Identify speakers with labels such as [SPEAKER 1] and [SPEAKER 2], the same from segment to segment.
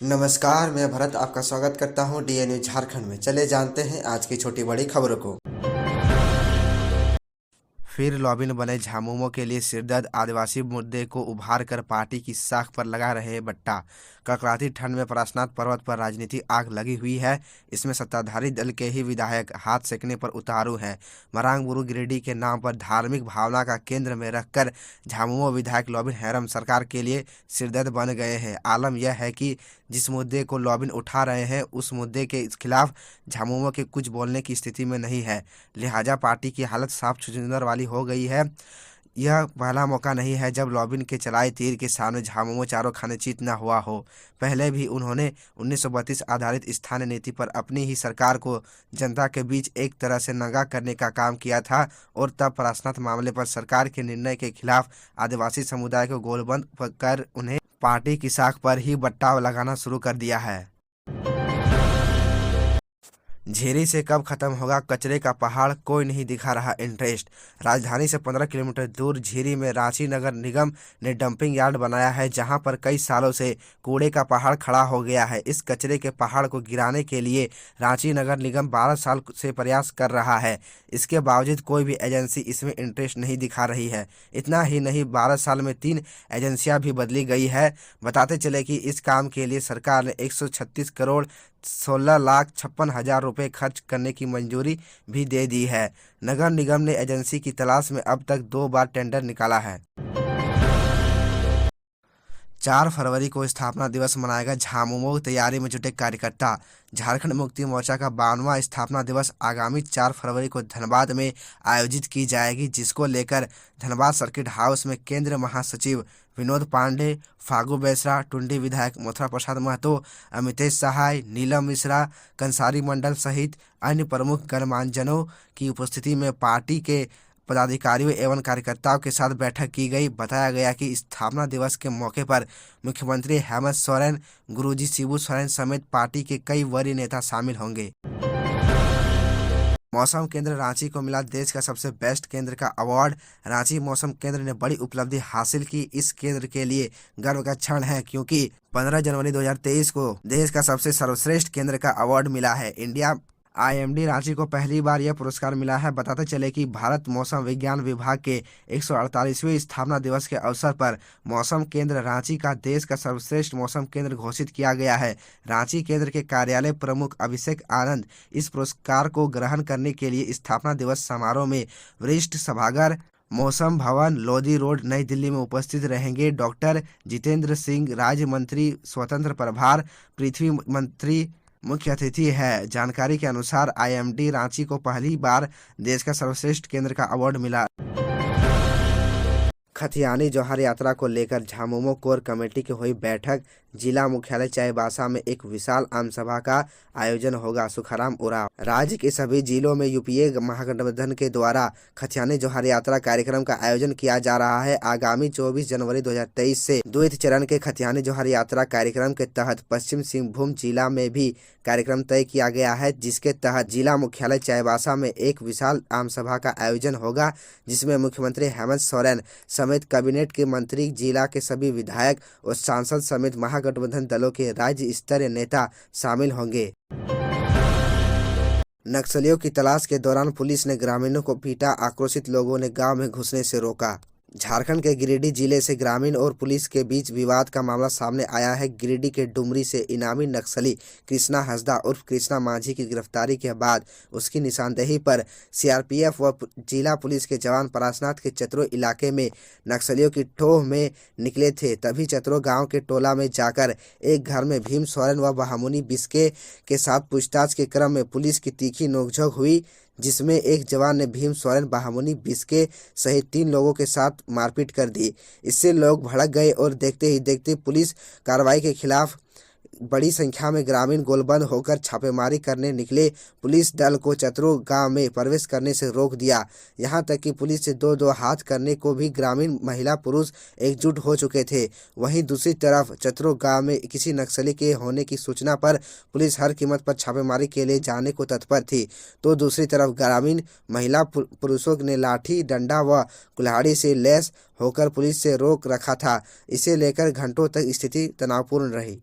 [SPEAKER 1] नमस्कार, मैं भरत आपका स्वागत करता हूं डीएनए झारखंड में। चले जानते हैं आज की छोटी बड़ी खबरों को। फिर लॉबिन बने झामुमो के लिए सिरदर्द, आदिवासी मुद्दे को उभार कर पार्टी की साख पर लगा रहे बट्टा। कड़कड़ाती ठंड में पारसनाथ पर्वत पर राजनीतिक आग लगी हुई है। इसमें सत्ताधारी दल के ही विधायक हाथ सेकने पर उतारू हैं। मरांग बुरु गिरिडीह के नाम पर धार्मिक भावना का केंद्र में रखकर झामुमो विधायक लॉबिन हैरम सरकार के लिए सिरदर्द बन गए हैं। आलम यह है कि जिस मुद्दे को लॉबिन उठा रहे हैं उस मुद्दे के खिलाफ झामुमो के कुछ बोलने की स्थिति में नहीं है। लिहाजा पार्टी की हालत साफ छुछुंदर वाली हो गई है। यह पहला मौका नहीं है जब लॉबिन के चलाए तीर के सामने झामुमो चारों खाने चित न हुआ हो। पहले भी उन्होंने 1932 आधारित स्थानीय नीति पर अपनी ही सरकार को जनता के बीच एक तरह से नंगा करने का काम किया था और तब पारसनाथ मामले पर सरकार के निर्णय के खिलाफ आदिवासी समुदाय को गोलबंद कर उन्हें पार्टी की साख पर ही बट्टा लगाना शुरू कर दिया है। झेरी से कब खत्म होगा कचरे का पहाड़, कोई नहीं दिखा रहा इंटरेस्ट। राजधानी से 15 किलोमीटर दूर झेरी में रांची नगर निगम ने डंपिंग यार्ड बनाया है, जहां पर कई सालों से कूड़े का पहाड़ खड़ा हो गया है। इस कचरे के पहाड़ को गिराने के लिए रांची नगर निगम 12 साल से प्रयास कर रहा है। इसके बावजूद कोई भी एजेंसी इसमें इंटरेस्ट नहीं दिखा रही है। इतना ही नहीं, 12 साल में 3 एजेंसियां भी बदली गई है। बताते चले कि इस काम के लिए सरकार ने 136 करोड़ 16,56,000 रुपये खर्च करने की मंजूरी भी दे दी है। नगर निगम ने एजेंसी की तलाश में अब तक 2 बार टेंडर निकाला है। 4 फरवरी को स्थापना दिवस मनाएगा झामुमो, तैयारी में जुटे कार्यकर्ता। झारखंड मुक्ति मोर्चा का 52वां स्थापना दिवस आगामी 4 फरवरी को धनबाद में आयोजित की जाएगी, जिसको लेकर धनबाद सर्किट हाउस में केंद्रीय महासचिव विनोद पांडे, फागू बेसरा, टुंडी विधायक मथुरा प्रसाद महतो, अमितेश सहाय, नीलम मिश्रा, कंसारी मंडल सहित अन्य प्रमुख गणमान्यजनों की उपस्थिति में पार्टी के पदाधिकारियों एवं कार्यकर्ताओं के साथ बैठक की गई। बताया गया कि स्थापना दिवस के मौके पर मुख्यमंत्री हेमंत सोरेन, गुरुजी शिबू सोरेन समेत पार्टी के कई वरीय नेता शामिल होंगे। मौसम केंद्र रांची को मिला देश का सबसे बेस्ट केंद्र का अवार्ड। रांची मौसम केंद्र ने बड़ी उपलब्धि हासिल की। इस केंद्र के लिए गर्व का क्षण है, क्योंकि 15 जनवरी 2023 को देश का सबसे सर्वश्रेष्ठ केंद्र का अवार्ड मिला है। इंडिया आईएमडी रांची को पहली बार यह पुरस्कार मिला है। बताते चले कि भारत मौसम विज्ञान विभाग के 148वें स्थापना दिवस के अवसर पर मौसम केंद्र रांची का देश का सर्वश्रेष्ठ मौसम केंद्र घोषित किया गया है। रांची केंद्र के कार्यालय प्रमुख अभिषेक आनंद इस पुरस्कार को ग्रहण करने के लिए स्थापना दिवस समारोह में वरिष्ठ सभागार मौसम भवन लोधी रोड नई दिल्ली में उपस्थित रहेंगे। डॉक्टर जितेंद्र सिंह राज्य मंत्री स्वतंत्र प्रभार पृथ्वी मंत्री मुख्य अतिथि है। जानकारी के अनुसार आईएमडी रांची को पहली बार देश का सर्वश्रेष्ठ केंद्र का अवार्ड मिला। खतियानी जौहर यात्रा को लेकर झामुमो कोर कमेटी की हुई बैठक। जिला मुख्यालय चाईबासा में एक विशाल आम सभा का आयोजन होगा। सुखाराम उरांव। राज्य के सभी जिलों में यूपीए महागठबंधन के द्वारा खतियानी जौहर यात्रा कार्यक्रम का आयोजन किया जा रहा है। आगामी 24 जनवरी 2023 से द्वितीय चरण के खतियानी जौहर यात्रा कार्यक्रम के तहत पश्चिम सिंहभूम जिला में भी कार्यक्रम तय किया गया है, जिसके तहत जिला मुख्यालय चाईबासा में एक विशाल आम सभा का आयोजन होगा, जिसमें मुख्यमंत्री हेमंत सोरेन समेत कैबिनेट के मंत्री, जिला के सभी विधायक और सांसद समेत महागठबंधन दलों के राज्य स्तरीय नेता शामिल होंगे। नक्सलियों की तलाश के दौरान पुलिस ने ग्रामीणों को पीटा, आक्रोशित लोगों ने गांव में घुसने से रोका। झारखंड के गिरिडीह जिले से ग्रामीण और पुलिस के बीच विवाद का मामला सामने आया है। गिरिडीह के डुमरी से इनामी नक्सली कृष्णा हंसदा उर्फ कृष्णा माझी की गिरफ्तारी के बाद उसकी निशानदेही पर सीआरपीएफ व जिला पुलिस के जवान पारसनाथ के चतरो इलाके में नक्सलियों की टोह में निकले थे। तभी चतरो गांव के टोला में जाकर एक घर में भीम सोरेन व बहामुनि बिस्के के साथ पूछताछ के क्रम में पुलिस की तीखी नोकझोंक हुई, जिसमें एक जवान ने भीम सोरेन, बहामुनि बिस्के सहित 3 लोगों के साथ मारपीट कर दी। इससे लोग भड़क गए और देखते ही देखते पुलिस कार्रवाई के खिलाफ बड़ी संख्या में ग्रामीण गोलबंद होकर छापेमारी करने निकले। पुलिस दल को चतरो गांव में प्रवेश करने से रोक दिया। यहां तक कि पुलिस से दो हाथ करने को भी ग्रामीण महिला पुरुष एकजुट हो चुके थे। वहीं दूसरी तरफ चतरो गांव में किसी नक्सली के होने की सूचना पर पुलिस हर कीमत पर छापेमारी के लिए जाने को तत्पर थी, तो दूसरी तरफ ग्रामीण महिला पुरुषों ने लाठी, डंडा व कुल्हाड़ी से लैस होकर पुलिस से रोक रखा था। इसे लेकर घंटों तक स्थिति तनावपूर्ण रही।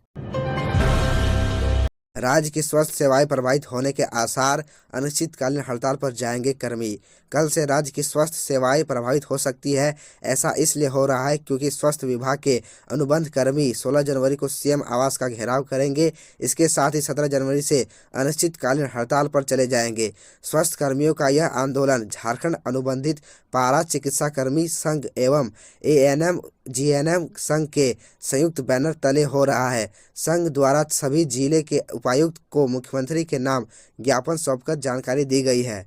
[SPEAKER 1] राज्य की स्वास्थ्य सेवाएं प्रभावित होने के आसार, अनिश्चितकालीन हड़ताल पर जाएंगे कर्मी। कल से राज्य की स्वास्थ्य सेवाएं प्रभावित हो सकती है। ऐसा इसलिए हो रहा है क्योंकि स्वास्थ्य विभाग के अनुबंध कर्मी 16 जनवरी को सीएम आवास का घेराव करेंगे। इसके साथ ही 17 जनवरी से अनिश्चितकालीन हड़ताल पर चले जाएंगे। स्वास्थ्य कर्मियों का यह आंदोलन झारखंड अनुबंधित पारा चिकित्सा कर्मी संघ एवं एएनएम जीएनएम संघ के संयुक्त बैनर तले हो रहा है। संघ द्वारा सभी जिले के उपायुक्त को मुख्यमंत्री के नाम ज्ञापन सौंपकर जानकारी दी गई है।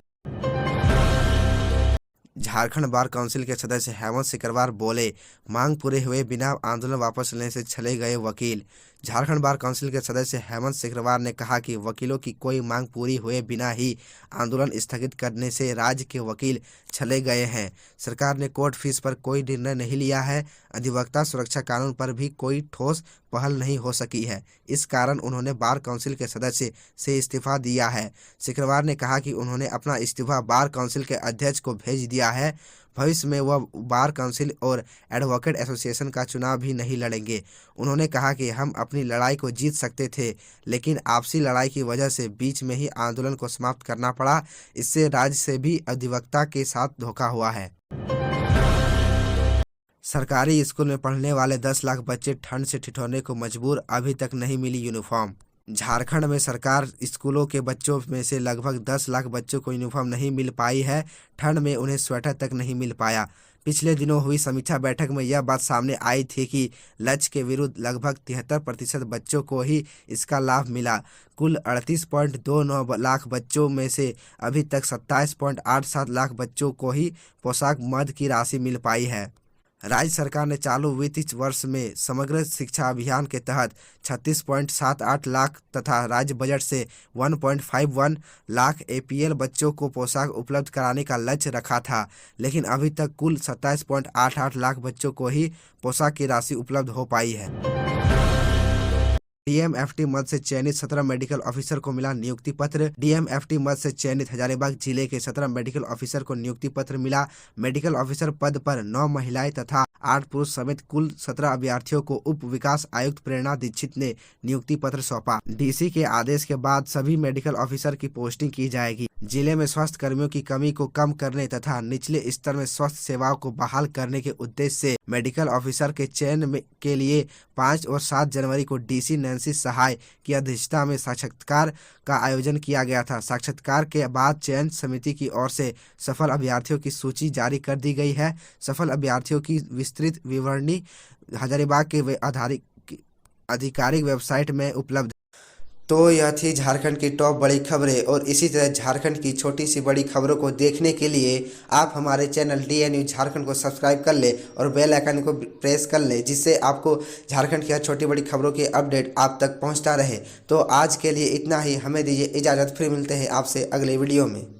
[SPEAKER 1] झारखंड बार काउंसिल के सदस्य हेमंत सिकरवार बोले, मांग पूरे हुए बिना आंदोलन वापस लेने से चले गए वकील। झारखंड बार काउंसिल के सदस्य हेमंत सिकरवार ने कहा कि वकीलों की कोई मांग पूरी हुए बिना ही आंदोलन स्थगित करने से राज्य के वकील चले गए हैं। सरकार ने कोर्ट फीस पर कोई निर्णय नहीं लिया है। अधिवक्ता सुरक्षा कानून पर भी कोई ठोस पहल नहीं हो सकी है। इस कारण उन्होंने बार काउंसिल के सदस्य से इस्तीफा दिया है। सिकरवार ने कहा कि उन्होंने अपना इस्तीफा बार काउंसिल के अध्यक्ष को भेज दिया है। भविष्य में वह बार काउंसिल और एडवोकेट एसोसिएशन का चुनाव भी नहीं लड़ेंगे। उन्होंने कहा कि हम अपनी लड़ाई को जीत सकते थे, लेकिन आपसी लड़ाई की वजह से बीच में ही आंदोलन को समाप्त करना पड़ा। इससे राज्य से भी अधिवक्ता के साथ धोखा हुआ है। सरकारी स्कूल में पढ़ने वाले 10 लाख बच्चे ठंड से ठिठुरने को मजबूर, अभी तक नहीं मिली यूनिफॉर्म। झारखंड में सरकार स्कूलों के बच्चों में से लगभग 10 लाख बच्चों को यूनिफॉर्म नहीं मिल पाई है। ठंड में उन्हें स्वेटर तक नहीं मिल पाया। पिछले दिनों हुई समीक्षा बैठक में यह बात सामने आई थी कि लक्ष्य के विरुद्ध लगभग 73% बच्चों को ही इसका लाभ मिला। कुल 38.29 लाख बच्चों में से अभी तक 27.87 लाख बच्चों को ही पोशाक मद की राशि मिल पाई है। राज्य सरकार ने चालू वित्तीय वर्ष में समग्र शिक्षा अभियान के तहत 36.78 लाख तथा राज्य बजट से 1.51 लाख एपीएल बच्चों को पोशाक उपलब्ध कराने का लक्ष्य रखा था, लेकिन अभी तक कुल 27.88 लाख बच्चों को ही पोशाक की राशि उपलब्ध हो पाई है। डीएमएफटी मद से चयनित 17 मेडिकल ऑफिसर को मिला नियुक्ति पत्र। डीएमएफटी मद से चयनित हजारीबाग जिले के 17 मेडिकल ऑफिसर को नियुक्ति पत्र मिला। मेडिकल ऑफिसर पद पर 9 महिलाएं तथा 8 पुरुष समेत कुल 17 अभ्यर्थियों को उप विकास आयुक्त प्रेरणा दीक्षित ने नियुक्ति पत्र सौंपा। डीसी के आदेश के बाद सभी मेडिकल ऑफिसर की पोस्टिंग की जाएगी। जिले में स्वास्थ्य कर्मियों की कमी को कम करने तथा निचले स्तर में स्वास्थ्य सेवाओं को बहाल करने के उद्देश्य से मेडिकल ऑफिसर के चयन के लिए 5 और 7 जनवरी को डीसी नैन्सी सहाय की अध्यक्षता में साक्षात्कार का आयोजन किया गया था। साक्षात्कार के बाद चयन समिति की ओर से सफल अभ्यर्थियों की सूची जारी कर दी गई है। सफल अभ्यर्थियों की विस्तृत विवरणी हजारीबाग के आधिकारिक वेबसाइट में उपलब्ध। तो यह थी झारखंड की टॉप बड़ी खबरें, और इसी तरह झारखंड की छोटी सी बड़ी खबरों को देखने के लिए आप हमारे चैनल DN न्यूज़ झारखंड को सब्सक्राइब कर ले और बेल आइकन को प्रेस कर ले, जिससे आपको झारखंड की हर छोटी बड़ी खबरों की अपडेट आप तक पहुंचता रहे। तो आज के लिए इतना ही, हमें दीजिए इजाज़त, फिर मिलते हैं आपसे अगले वीडियो में।